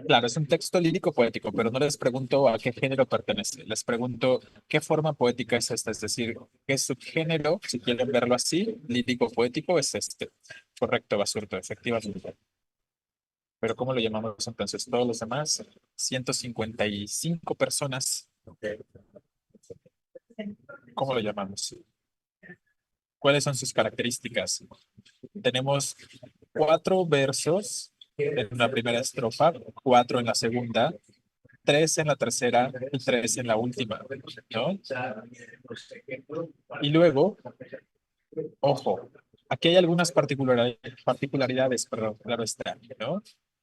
Claro, es un texto lírico poético, pero no les pregunto a qué género pertenece. Les pregunto qué forma poética es esta, es decir, qué subgénero, si quieren verlo así, lírico poético es este. Correcto, Basurto, efectivamente. Pero ¿cómo lo llamamos entonces? Todos los demás, 155 personas, ¿cómo lo llamamos? ¿Cuáles son sus características? Tenemos cuatro versos en una primera estrofa, cuatro en la segunda, tres en la tercera y tres en la última, ¿no? Y luego, ojo, aquí hay algunas particularidades, perdón, claro está, ¿no?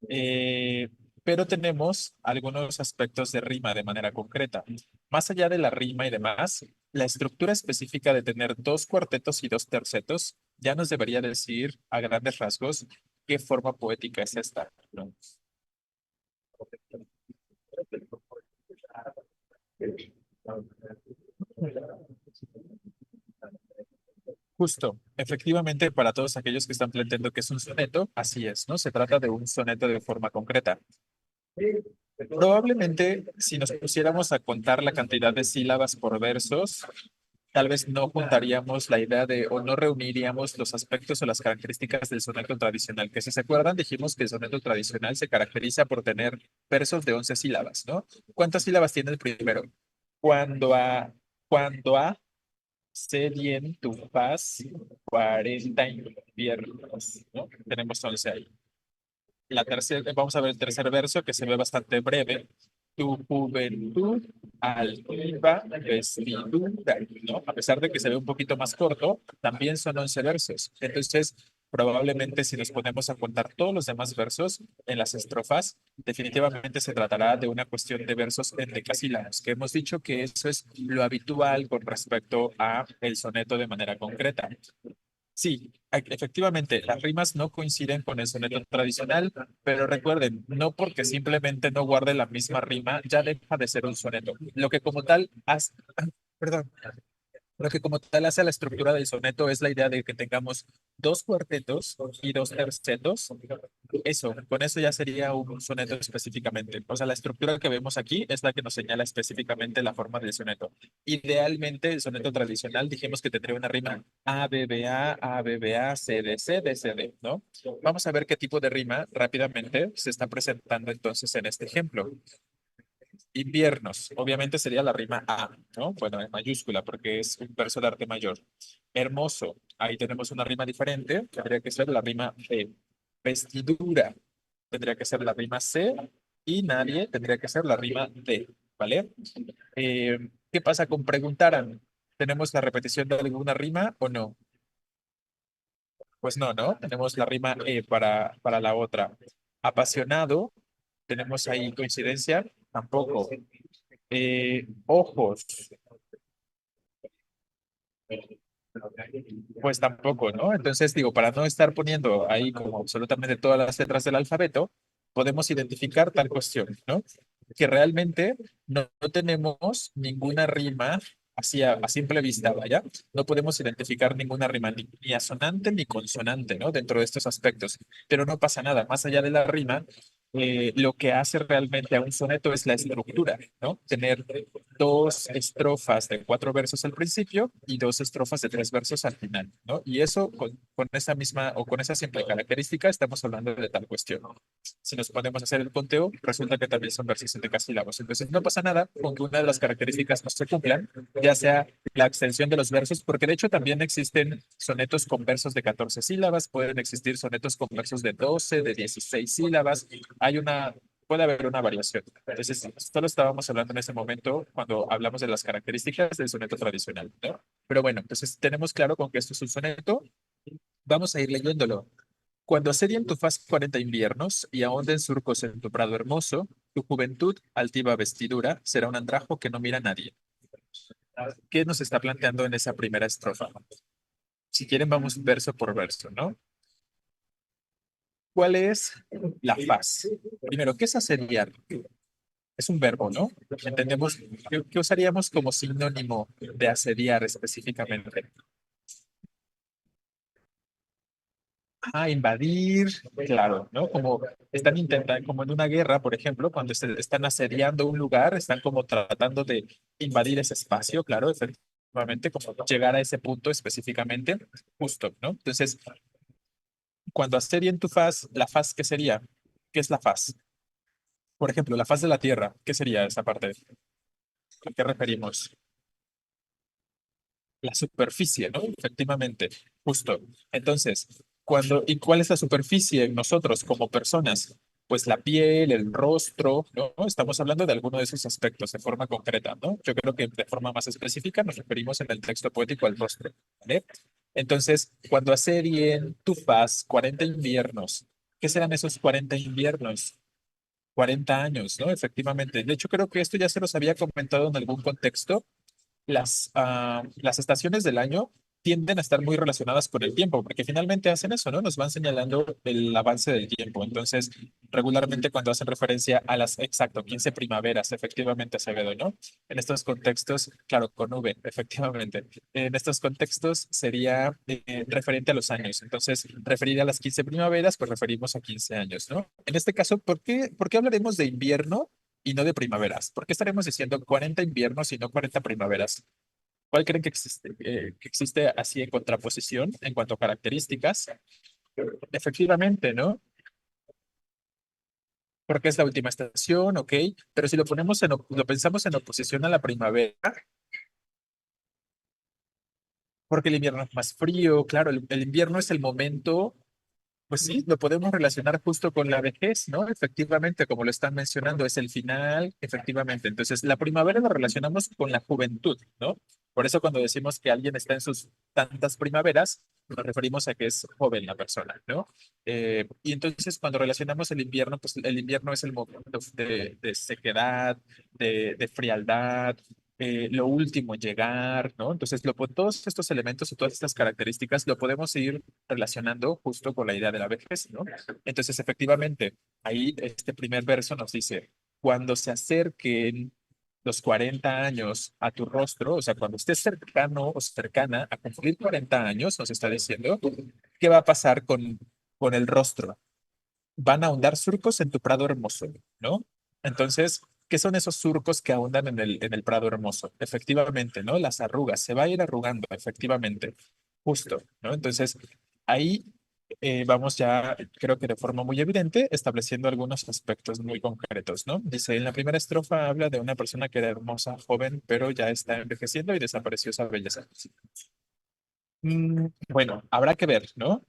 Eh, pero tenemos algunos aspectos de rima de manera concreta. Más allá de la rima y demás, la estructura específica de tener dos cuartetos y dos tercetos ya nos debería decir a grandes rasgos qué forma poética es esta, ¿no? Justo, efectivamente, para todos aquellos que están planteando que es un soneto, así es, ¿no? Se trata de un soneto de forma concreta. Probablemente, si nos pusiéramos a contar la cantidad de sílabas por versos, tal vez no juntaríamos la idea de, o no reuniríamos los aspectos o las características del soneto tradicional, que si se acuerdan, dijimos que el soneto tradicional se caracteriza por tener versos de 11 sílabas, ¿no? ¿Cuántas sílabas tiene el primero? Cuando a, sé bien tu paz, 40 inviernos, ¿no? Tenemos 11 ahí. La tercera, vamos a ver el tercer verso que se ve bastante breve. Tu juventud altiva vestidura, ¿no? A pesar de que se ve un poquito más corto, también son 11 versos. Entonces, probablemente si nos ponemos a contar todos los demás versos en las estrofas, definitivamente se tratará de una cuestión de versos en decasílabos, que hemos dicho que eso es lo habitual con respecto a el soneto de manera concreta. Sí, efectivamente, las rimas no coinciden con el soneto tradicional, pero recuerden, no porque simplemente no guarde la misma rima, ya deja de ser un soneto. Lo que como tal hace, perdón, lo que como tal hace a la estructura del soneto es la idea de que tengamos dos cuartetos y dos tercetos. Eso, con eso ya sería un soneto específicamente. O sea, la estructura que vemos aquí es la que nos señala específicamente la forma del soneto. Idealmente, el soneto tradicional dijimos que tendría una rima A, B, B, A, B, B, A, C, D, C, D, C, D, ¿no? Vamos a ver qué tipo de rima rápidamente se está presentando entonces en este ejemplo. Inviernos, obviamente sería la rima A, ¿no? Bueno, en mayúscula, porque es un verso de arte mayor. Hermoso, ahí tenemos una rima diferente, tendría que ser la rima B. Vestidura, tendría que ser la rima C, y nadie tendría que ser la rima D, ¿vale? ¿Qué pasa con preguntaran? ¿Tenemos la repetición de alguna rima o no? Pues no, ¿no? Tenemos la rima E para la otra. Apasionado, tenemos ahí coincidencia, tampoco. Ojos, pues tampoco, ¿no? Entonces digo, para no estar poniendo ahí como absolutamente todas las letras del alfabeto, podemos identificar tal cuestión, ¿no? Que realmente no tenemos ninguna rima así a simple vista, ¿vaya? No podemos identificar ninguna rima ni asonante ni consonante, ¿no? Dentro de estos aspectos. Pero no pasa nada, más allá de la rima, lo que hace realmente a un soneto es la estructura, ¿no? Tener dos estrofas de cuatro versos al principio y dos estrofas de tres versos al final, ¿no? Y eso con esa misma o con esa simple característica estamos hablando de tal cuestión. Si nos ponemos a hacer el conteo, resulta que también son versos endecasílabos. Entonces no pasa nada con que una de las características no se cumplan, ya sea la extensión de los versos, porque de hecho también existen sonetos con versos de 14 sílabas, pueden existir sonetos con versos de 12, de 16 sílabas. Hay una puede haber una variación. Entonces, solo estábamos hablando en ese momento cuando hablamos de las características del soneto tradicional, ¿no? Pero bueno, entonces tenemos claro con que esto es un soneto. Vamos a ir leyéndolo. Cuando asedien tu faz 40 inviernos y ahonden surcos en tu prado hermoso, tu juventud, altiva vestidura, será un andrajo que no mira a nadie. ¿Qué nos está planteando en esa primera estrofa? Si quieren, vamos verso por verso, ¿no? ¿Cuál es la faz? Primero, ¿qué es asediar? Es un verbo, ¿no? Entendemos, ¿qué usaríamos como sinónimo de asediar específicamente? Invadir, claro, ¿no? Como están intentando, como en una guerra, por ejemplo, cuando están asediando un lugar, están como tratando de invadir ese espacio, claro, efectivamente, como llegar a ese punto específicamente, justo, ¿no? Entonces, cuando asedian tu faz, la faz, ¿qué sería? ¿Qué es la faz? Por ejemplo, la faz de la Tierra, ¿qué sería esa parte? ¿A qué referimos? La superficie, ¿no? Efectivamente, justo. Entonces, ¿y cuál es la superficie en nosotros como personas? Pues la piel, el rostro, ¿no? Estamos hablando de alguno de esos aspectos de forma concreta, ¿no? Yo creo que de forma más específica nos referimos en el texto poético al rostro, ¿vale? Entonces, cuando aserien tu faz 40 inviernos, ¿qué serán esos 40 inviernos? 40 años, ¿no? Efectivamente. De hecho, creo que esto ya se los había comentado en algún contexto las estaciones del año tienden a estar muy relacionadas con el tiempo, porque finalmente hacen eso, ¿no? Nos van señalando el avance del tiempo. Entonces, regularmente cuando hacen referencia a exacto, 15 primaveras, efectivamente, Acevedo, ¿no? En estos contextos, claro, con V, efectivamente. En estos contextos sería referente a los años. Entonces, referir a las 15 primaveras, pues referimos a 15 años, ¿no? En este caso, ¿por qué hablaremos de invierno y no de primaveras? ¿Por qué estaremos diciendo 40 inviernos y no 40 primaveras? ¿Cuál creen que existe así en contraposición en cuanto a características? Efectivamente, ¿no? Porque es la última estación, ok, pero si lo pensamos en oposición a la primavera, porque el invierno es más frío, claro, el invierno es el momento. Pues sí, lo podemos relacionar justo con la vejez, ¿no? Efectivamente, como lo están mencionando, es el final, efectivamente. Entonces, la primavera lo relacionamos con la juventud, ¿no? Por eso cuando decimos que alguien está en sus tantas primaveras, nos referimos a que es joven la persona, ¿no? Y entonces cuando relacionamos el invierno, pues el invierno es el momento de sequedad, de frialdad, lo último en llegar, ¿no? Entonces, todos estos elementos o todas estas características lo podemos ir relacionando justo con la idea de la vejez, ¿no? Entonces, efectivamente, ahí este primer verso nos dice, cuando se acerquen los 40 años a tu rostro, o sea, cuando estés cercano o cercana a cumplir 40 años, nos está diciendo, ¿qué va a pasar con el rostro? Van a ahondar surcos en tu prado hermoso, ¿no? Entonces, ¿qué son esos surcos que ahondan en el prado hermoso? Efectivamente, ¿no? Las arrugas, se va a ir arrugando, efectivamente, justo, ¿no? Entonces, ahí vamos ya, creo que de forma muy evidente, estableciendo algunos aspectos muy concretos, ¿no? Dice, en la primera estrofa habla de una persona que era hermosa, joven, pero ya está envejeciendo y desapareció esa belleza. Bueno, habrá que ver, ¿no?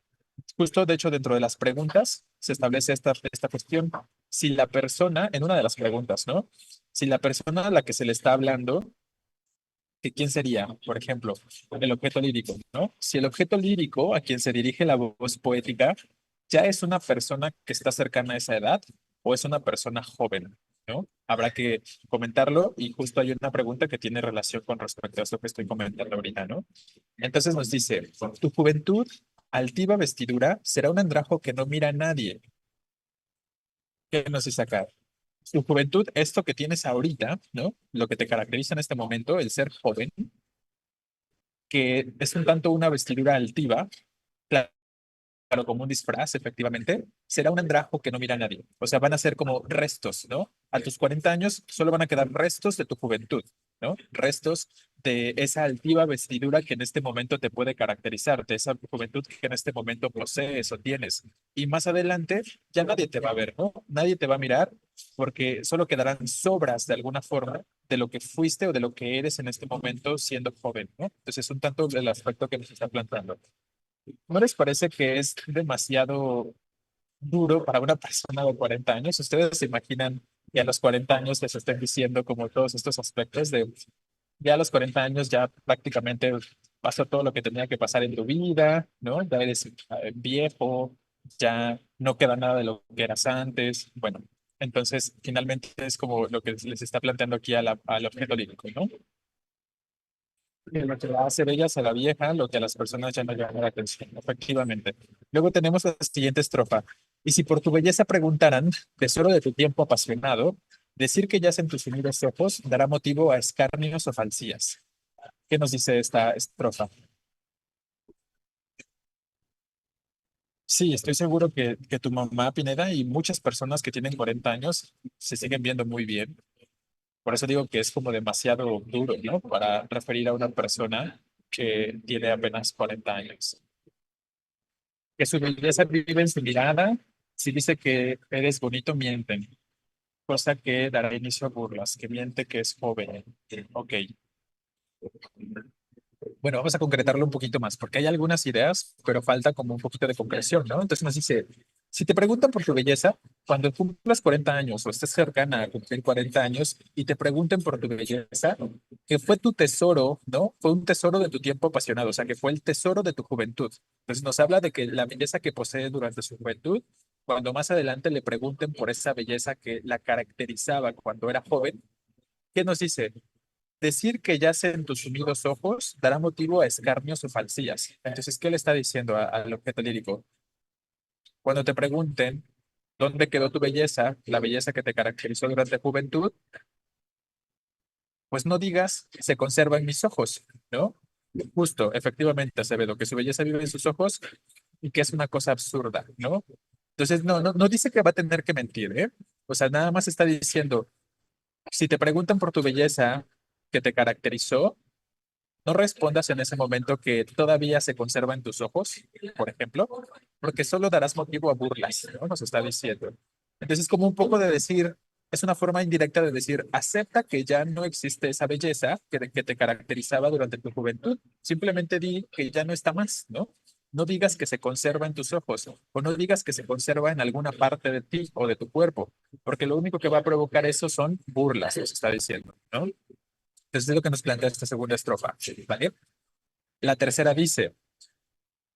Justo, de hecho, dentro de las preguntas se establece esta cuestión. Si la persona, en una de las preguntas, ¿no? Si la persona a la que se le está hablando, que quién sería, por ejemplo, el objeto lírico, ¿no? Si el objeto lírico a quien se dirige la voz poética ya es una persona que está cercana a esa edad o es una persona joven, ¿no? Habrá que comentarlo y justo hay una pregunta que tiene relación con respecto a esto que estoy comentando ahorita, ¿no? Entonces nos dice, tu juventud, altiva vestidura, será un andrajo que no mira a nadie. ¿Qué nos dice acá? Tu juventud, esto que tienes ahorita, ¿no? Lo que te caracteriza en este momento, el ser joven, que es un tanto una vestidura altiva, claro, como un disfraz, efectivamente, será un andrajo que no mira a nadie. O sea, van a ser como restos, ¿no? A tus 40 años solo van a quedar restos de tu juventud, ¿no? Restos de esa altiva vestidura que en este momento te puede caracterizar, de esa juventud que en este momento posees o tienes. Y más adelante ya nadie te va a ver, ¿no? Nadie te va a mirar porque solo quedarán sobras de alguna forma de lo que fuiste o de lo que eres en este momento siendo joven, ¿no? Entonces es un tanto el aspecto que nos está planteando. ¿No les parece que es demasiado duro para una persona de 40 años? ¿Ustedes se imaginan que a los 40 años les estén diciendo como todos estos aspectos de ya a los 40 años ya prácticamente pasó todo lo que tenía que pasar en tu vida, ¿no? Ya eres viejo, ya no queda nada de lo que eras antes. Bueno, entonces finalmente es como lo que les está planteando aquí al objeto lírico, ¿no? Que lo que la hace bellas a la vieja, lo que a las personas ya no llama la atención, efectivamente. Luego tenemos la siguiente estrofa. Y si por tu belleza preguntaran, tesoro de tu tiempo apasionado, decir que yacen tus unidos ojos dará motivo a escarnios o falsías. ¿Qué nos dice esta estrofa? Sí, estoy seguro que tu mamá, Pineda, y muchas personas que tienen 40 años se siguen viendo muy bien. Por eso digo que es como demasiado duro, ¿no? Para referir a una persona que tiene apenas 40 años. Que su belleza vive en su mirada. Si dice que eres bonito, mienten. Cosa que dará inicio a burlas, que miente que es joven. Ok. Bueno, vamos a concretarlo un poquito más, porque hay algunas ideas, pero falta como un poquito de concreción, ¿no? Entonces nos dice, si te preguntan por tu belleza, cuando cumplas 40 años o estés cercana a cumplir 40 años y te pregunten por tu belleza, que fue tu tesoro, ¿no? Fue un tesoro de tu tiempo apasionado, o sea, que fue el tesoro de tu juventud. Entonces nos habla de que la belleza que posee durante su juventud, cuando más adelante le pregunten por esa belleza que la caracterizaba cuando era joven, ¿qué nos dice? Decir que yace en tus unidos ojos dará motivo a escarnios o falsías. Entonces, ¿qué le está diciendo al objeto lírico? Cuando te pregunten dónde quedó tu belleza, la belleza que te caracterizó durante juventud, pues no digas se conserva en mis ojos, ¿no? Justo, efectivamente, Acevedo, que su belleza vive en sus ojos y que es una cosa absurda, ¿no? Entonces, no dice que va a tener que mentir, ¿eh? O sea, nada más está diciendo, si te preguntan por tu belleza que te caracterizó, no respondas en ese momento que todavía se conserva en tus ojos, por ejemplo, porque solo darás motivo a burlas, ¿no? Nos está diciendo. Entonces, como un poco de decir, es una forma indirecta de decir, acepta que ya no existe esa belleza que te caracterizaba durante tu juventud. Simplemente di que ya no está más, ¿no? No digas que se conserva en tus ojos o no digas que se conserva en alguna parte de ti o de tu cuerpo, porque lo único que va a provocar eso son burlas, nos está diciendo, ¿no? Entonces es lo que nos plantea esta segunda estrofa, ¿vale? La tercera dice,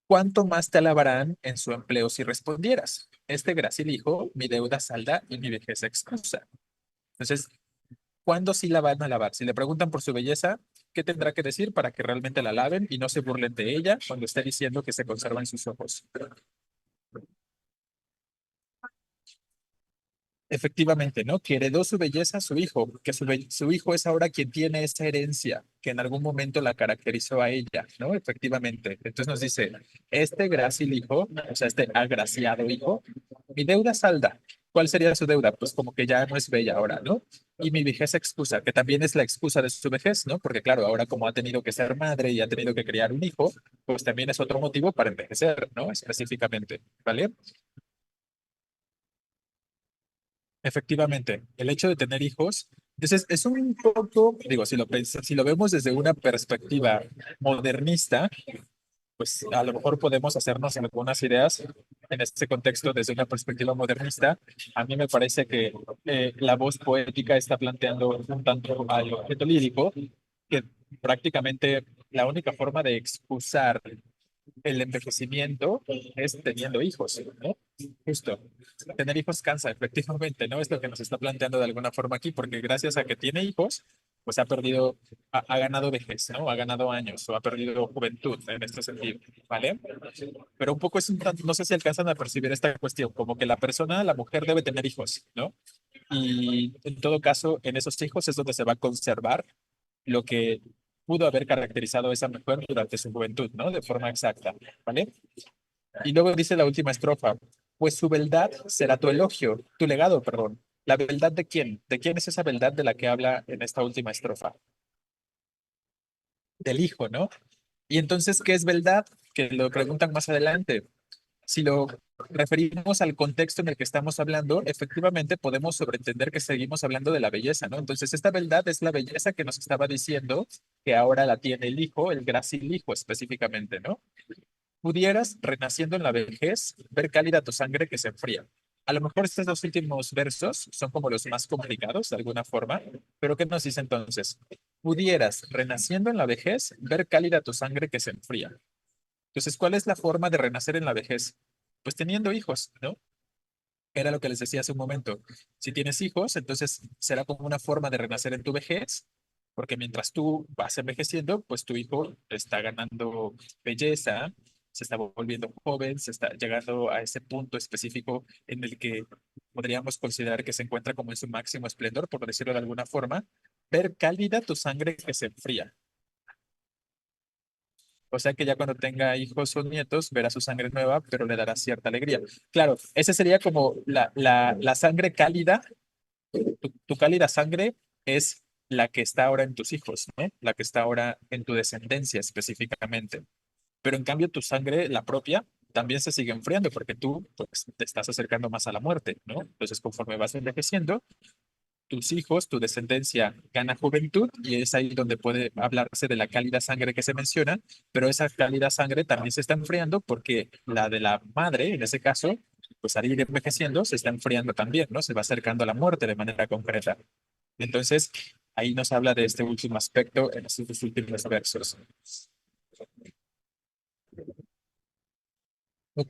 ¿cuánto más te alabarán en su empleo si respondieras? Este grácil hijo, mi deuda salda y mi vejez excusa. Entonces, ¿cuándo sí la van a alabar? Si le preguntan por su belleza, ¿qué tendrá que decir para que realmente la alaben y no se burlen de ella cuando esté diciendo que se conserva en sus ojos? Efectivamente, ¿no? Que heredó su belleza a su hijo, que su hijo es ahora quien tiene esa herencia que en algún momento la caracterizó a ella, ¿no? Efectivamente. Entonces nos dice, este grácil hijo, o sea, este agraciado hijo, mi deuda salda. ¿Cuál sería su deuda? Pues como que ya no es bella ahora, ¿no? Y mi vejez excusa, que también es la excusa de su vejez, ¿no? Porque claro, ahora como ha tenido que ser madre y ha tenido que criar un hijo, pues también es otro motivo para envejecer, ¿no? Específicamente, ¿vale? Efectivamente, el hecho de tener hijos, entonces es un poco, digo, si lo vemos desde una perspectiva modernista, pues a lo mejor podemos hacernos algunas ideas en este contexto desde una perspectiva modernista. A mí me parece que la voz poética está planteando un tanto al objeto lírico, que prácticamente la única forma de excusar el envejecimiento es teniendo hijos, ¿no? Justo. Tener hijos cansa, efectivamente, ¿no? Es lo que nos está planteando de alguna forma aquí, porque gracias a que tiene hijos, pues ha perdido, ha ganado vejez, ¿no? Ha ganado años o ha perdido juventud en este sentido, ¿vale? Pero un poco es un tanto, no sé si alcanzan a percibir esta cuestión, como que la persona, la mujer debe tener hijos, ¿no? Y en todo caso, en esos hijos es donde se va a conservar lo que pudo haber caracterizado a esa mujer durante su juventud, ¿no? De forma exacta, ¿vale? Y luego dice la última estrofa, pues su beldad será tu elogio, tu legado, perdón. ¿La beldad de quién? ¿De quién es esa beldad de la que habla en esta última estrofa? Del hijo, ¿no? Y entonces, ¿qué es beldad? Que lo preguntan más adelante. Si lo referimos al contexto en el que estamos hablando, efectivamente podemos sobreentender que seguimos hablando de la belleza, ¿no? Entonces, esta beldad es la belleza que nos estaba diciendo que ahora la tiene el hijo, el grácil hijo específicamente, ¿no? Pudieras, renaciendo en la vejez, ver cálida tu sangre que se enfría. A lo mejor estos dos últimos versos son como los más complicados de alguna forma, pero ¿qué nos dice entonces? Pudieras, renaciendo en la vejez, ver cálida tu sangre que se enfría. Entonces, ¿cuál es la forma de renacer en la vejez? Pues teniendo hijos, ¿no? Era lo que les decía hace un momento. Si tienes hijos, entonces será como una forma de renacer en tu vejez, porque mientras tú vas envejeciendo, pues tu hijo está ganando belleza, se está volviendo joven, se está llegando a ese punto específico en el que podríamos considerar que se encuentra como en su máximo esplendor, por decirlo de alguna forma, ver cálida tu sangre que se enfría. O sea que ya cuando tenga hijos o nietos, verá su sangre nueva, pero le dará cierta alegría. Claro, esa sería como la sangre cálida. Tu cálida sangre es la que está ahora en tus hijos, ¿no? La que está ahora en tu descendencia específicamente. Pero en cambio tu sangre, la propia, también se sigue enfriando porque tú pues, te estás acercando más a la muerte, ¿no? Entonces, conforme vas envejeciendo, tus hijos, tu descendencia gana juventud y es ahí donde puede hablarse de la cálida sangre que se menciona, pero esa cálida sangre también se está enfriando porque la de la madre, en ese caso, pues al ir envejeciendo, se está enfriando también, ¿no? Se va acercando a la muerte de manera concreta. Entonces, ahí nos habla de este último aspecto en estos últimos versos. O-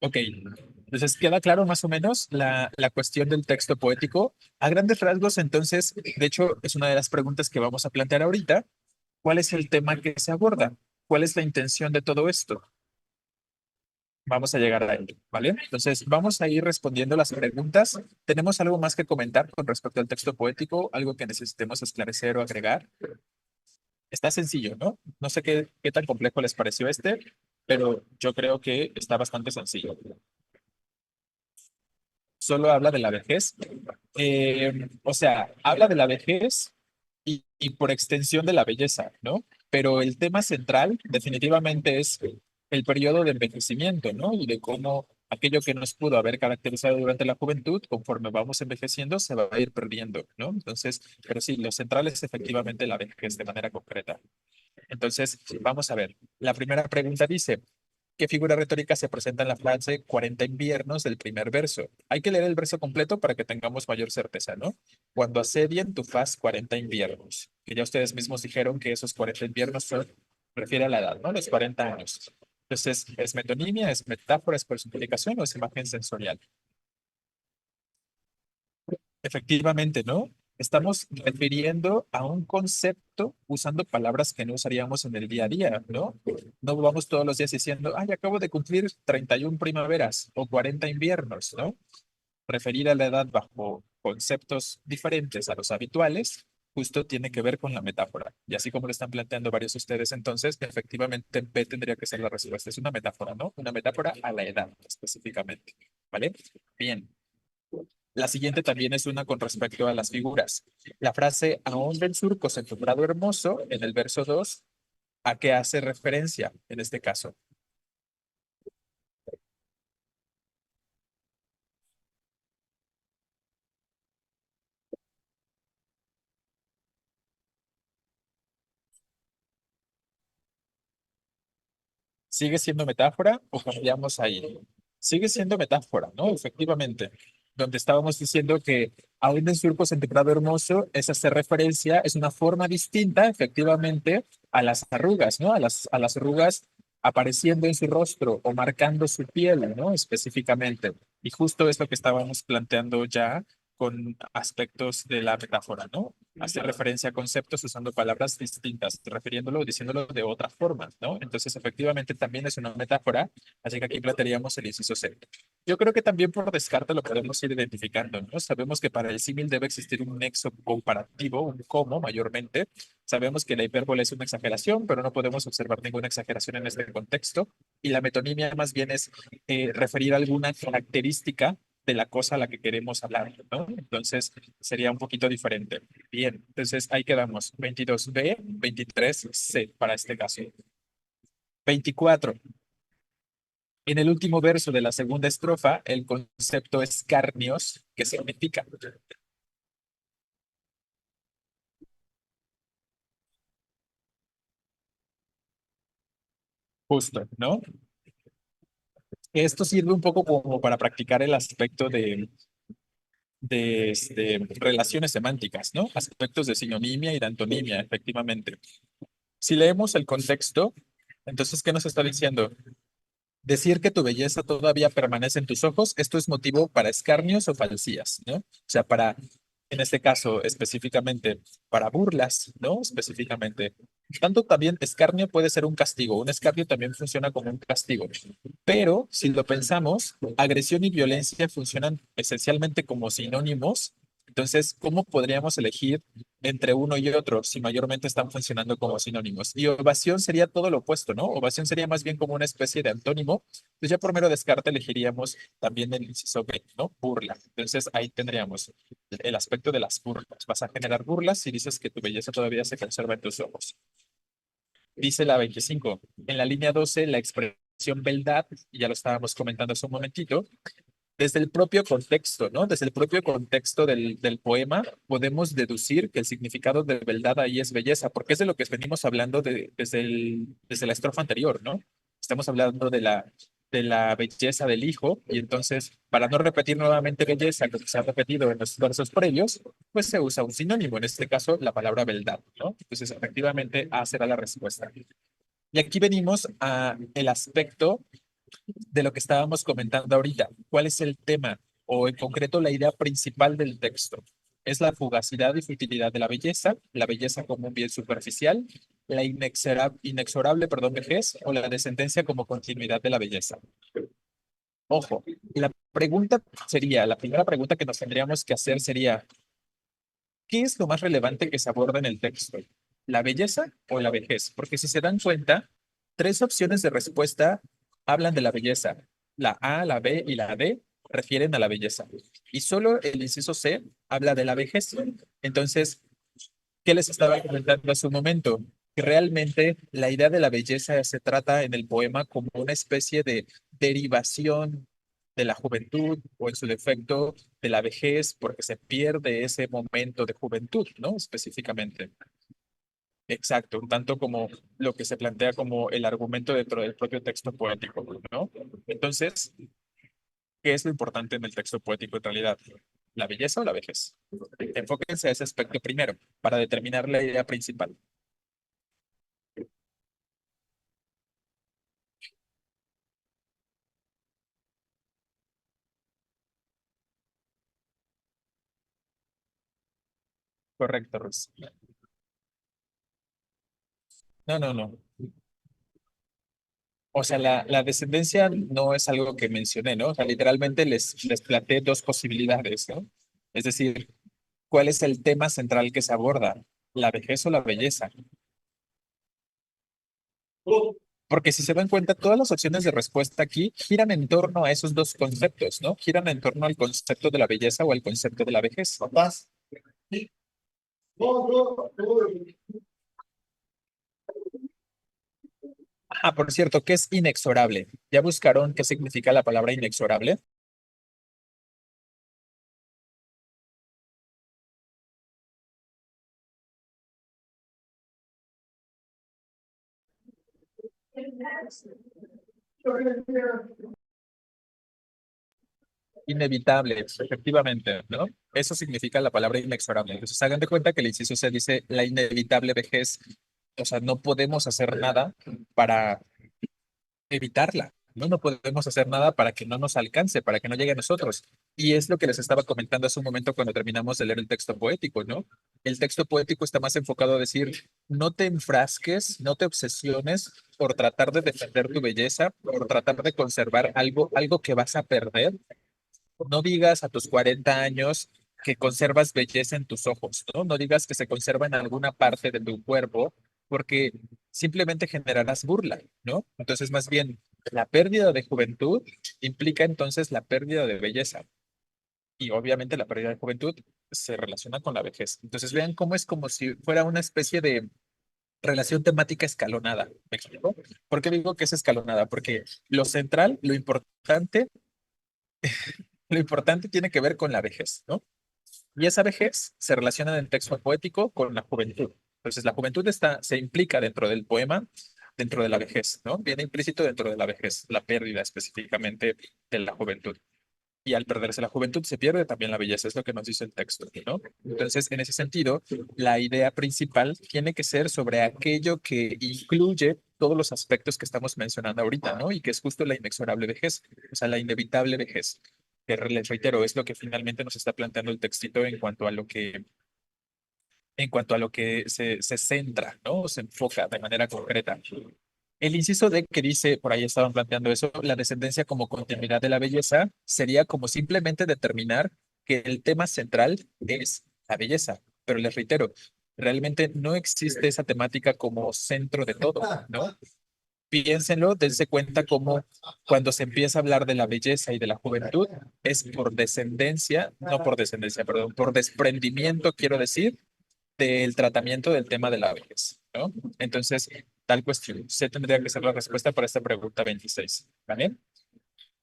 Ok, entonces queda claro más o menos la cuestión del texto poético. A grandes rasgos, entonces, de hecho, es una de las preguntas que vamos a plantear ahorita. ¿Cuál es el tema que se aborda? ¿Cuál es la intención de todo esto? Vamos a llegar a ello, ¿vale? Entonces, vamos a ir respondiendo las preguntas. ¿Tenemos algo más que comentar con respecto al texto poético? ¿Algo que necesitemos esclarecer o agregar? Está sencillo, ¿no? No sé qué tan complejo les pareció este, pero yo creo que está bastante sencillo. Solo habla de la vejez. O sea, habla de la vejez y por extensión de la belleza, ¿no? Pero el tema central definitivamente es el periodo de envejecimiento, ¿no? Y de cómo aquello que nos pudo haber caracterizado durante la juventud, conforme vamos envejeciendo, se va a ir perdiendo, ¿no? Entonces, pero sí, lo central es efectivamente la vejez de manera concreta. Entonces, vamos a ver. La primera pregunta dice, ¿qué figura retórica se presenta en la frase 40 inviernos del primer verso? Hay que leer el verso completo para que tengamos mayor certeza, ¿no? Cuando asedien tu faz 40 inviernos, que ya ustedes mismos dijeron que esos 40 inviernos refiere a la edad, ¿no? Los 40 años. Entonces, ¿es metonimia, es metáfora, es personificación o es imagen sensorial? Efectivamente, ¿no? Estamos refiriendo a un concepto usando palabras que no usaríamos en el día a día, ¿no? No vamos todos los días diciendo, ay, acabo de cumplir 31 primaveras o 40 inviernos, ¿no? Referir a la edad bajo conceptos diferentes a los habituales, justo tiene que ver con la metáfora. Y así como lo están planteando varios de ustedes, entonces, efectivamente, B tendría que ser la respuesta. Es una metáfora, ¿no? Una metáfora a la edad específicamente, ¿vale? Bien. La siguiente también es una con respecto a las figuras. La frase aún ven surcos en tu prado hermoso, en el verso 2, ¿a qué hace referencia en este caso? ¿Sigue siendo metáfora o cambiamos ahí? Sigue siendo metáfora, ¿no? Efectivamente. Donde estábamos diciendo que aún en surcos en tu prado hermoso es hacer referencia, es una forma distinta, efectivamente, a las arrugas, ¿no? A las arrugas apareciendo en su rostro o marcando su piel, ¿no? Específicamente. Y justo es lo que estábamos planteando ya con aspectos de la metáfora, ¿no? Hacer referencia a conceptos usando palabras distintas, refiriéndolo o diciéndolo de otra forma, ¿no? Entonces, efectivamente, también es una metáfora, así que aquí plantearíamos el inciso C. Yo creo que también por descarte lo podemos ir identificando, ¿no? Sabemos que para el símil debe existir un nexo comparativo, un como mayormente. Sabemos que la hipérbole es una exageración, pero no podemos observar ninguna exageración en este contexto. Y la metonimia más bien es referir alguna característica de la cosa a la que queremos hablar, ¿no? Entonces sería un poquito diferente. Bien, entonces ahí quedamos. 22B, 23C para este caso. 24. En el último verso de la segunda estrofa, el concepto escarnios, que significa justo, ¿no? Esto sirve un poco como para practicar el aspecto de relaciones semánticas, ¿no? Aspectos de sinonimia y de antonimia, efectivamente. Si leemos el contexto, entonces, ¿qué nos está diciendo? Decir que tu belleza todavía permanece en tus ojos, esto es motivo para escarnios o falsías, ¿no? O sea, para, en este caso específicamente, para burlas, ¿no? Específicamente. Tanto también escarnio puede ser un castigo, un escarnio también funciona como un castigo, pero si lo pensamos, agresión y violencia funcionan esencialmente como sinónimos Entonces, ¿cómo podríamos elegir entre uno y otro si mayormente están funcionando como sinónimos? Y ovación sería todo lo opuesto, ¿no? Ovación sería más bien como una especie de antónimo. Entonces, ya por mero descarte elegiríamos también el inciso B, ¿no? Burla. Entonces, ahí tendríamos el aspecto de las burlas. Vas a generar burlas si dices que tu belleza todavía se conserva en tus ojos. Dice la 25. En la línea 12, la expresión beldad, y ya lo estábamos comentando hace un momentito, desde el propio contexto, ¿no? Desde el propio contexto del poema, podemos deducir que el significado de beldad ahí es belleza, porque es de lo que venimos hablando desde la estrofa anterior, ¿no? Estamos hablando de la belleza del hijo, y entonces, para no repetir nuevamente belleza, lo que se ha repetido en los versos previos, pues se usa un sinónimo, en este caso, la palabra beldad, ¿no? Entonces, efectivamente, A será la respuesta. Y aquí venimos a el aspecto de lo que estábamos comentando ahorita. ¿Cuál es el tema o en concreto la idea principal del texto? Es la fugacidad y futilidad de la belleza como un bien superficial, la inexorable, perdón, vejez o la descendencia como continuidad de la belleza. Ojo, la pregunta sería, la primera pregunta que nos tendríamos que hacer sería, ¿qué es lo más relevante que se aborda en el texto? ¿La belleza o la vejez? Porque si se dan cuenta, tres opciones de respuesta hablan de la belleza. La A, la B y la D refieren a la belleza. Y solo el inciso C habla de la vejez. Entonces, ¿qué les estaba comentando hace un momento? Que realmente la idea de la belleza se trata en el poema como una especie de derivación de la juventud o en su defecto de la vejez, porque se pierde ese momento de juventud, ¿no? Específicamente. Exacto, un tanto como lo que se plantea como el argumento dentro del propio texto poético, ¿no? Entonces, ¿qué es lo importante en el texto poético en realidad? ¿La belleza o la vejez? Enfóquense a ese aspecto primero para determinar la idea principal. Correcto, Ruiz. No, no, no. O sea, la descendencia no es algo que mencioné, ¿no? O sea, literalmente les planteé dos posibilidades, ¿no? Es decir, ¿cuál es el tema central que se aborda? ¿La vejez o la belleza? Porque si se dan cuenta, todas las opciones de respuesta aquí giran en torno a esos dos conceptos, ¿no? Giran en torno al concepto de la belleza o al concepto de la vejez. Papás. Ah, por cierto, ¿qué es inexorable? ¿Ya buscaron qué significa la palabra inexorable? Inevitable, efectivamente, ¿no? Eso significa la palabra inexorable. Entonces, hagan de cuenta que el inciso se dice la inevitable vejez. O sea, no podemos hacer nada para evitarla, ¿no? No podemos hacer nada para que no nos alcance, para que no llegue a nosotros. Y es lo que les estaba comentando hace un momento cuando terminamos de leer el texto poético, ¿no? El texto poético está más enfocado a decir, no te enfrasques, no te obsesiones por tratar de defender tu belleza, por tratar de conservar algo que vas a perder. No digas a tus 40 años que conservas belleza en tus ojos, ¿no? No digas que se conserva en alguna parte de tu cuerpo, porque simplemente generarás burla, ¿no? Entonces, más bien, la pérdida de juventud implica entonces la pérdida de belleza. Y obviamente la pérdida de juventud se relaciona con la vejez. Entonces, vean cómo es como si fuera una especie de relación temática escalonada. ¿Me explico? ¿Por qué digo que es escalonada? Porque lo central, lo importante tiene que ver con la vejez, ¿no? Y esa vejez se relaciona en el texto poético con la juventud. Entonces, la juventud se implica dentro del poema, dentro de la vejez, ¿no? Viene implícito dentro de la vejez, la pérdida específicamente de la juventud. Y al perderse la juventud se pierde también la belleza, es lo que nos dice el texto, ¿no? Entonces, en ese sentido, la idea principal tiene que ser sobre aquello que incluye todos los aspectos que estamos mencionando ahorita, ¿no? Y que es justo la inexorable vejez, o sea, la inevitable vejez. Que les reitero, es lo que finalmente nos está planteando el textito en cuanto a lo que se centra, ¿no? Se enfoca de manera concreta. El inciso D que dice, por ahí estaban planteando eso, la descendencia como continuidad de la belleza, sería como simplemente determinar que el tema central es la belleza, pero les reitero, realmente no existe esa temática como centro de todo, ¿no? Piénsenlo, dense cuenta como cuando se empieza a hablar de la belleza y de la juventud, es por descendencia, no por descendencia, perdón, por desprendimiento, quiero decir, del tratamiento del tema de la vejez, ¿no? Entonces, tal cuestión, se tendría que ser la respuesta para esta pregunta 26, ¿vale?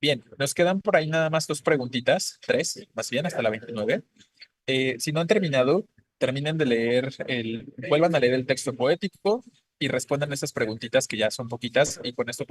Bien, nos quedan por ahí nada más dos preguntitas, tres, más bien, hasta la 29. Si no han terminado, terminen de leer vuelvan a leer el texto poético y respondan esas preguntitas que ya son poquitas y con esto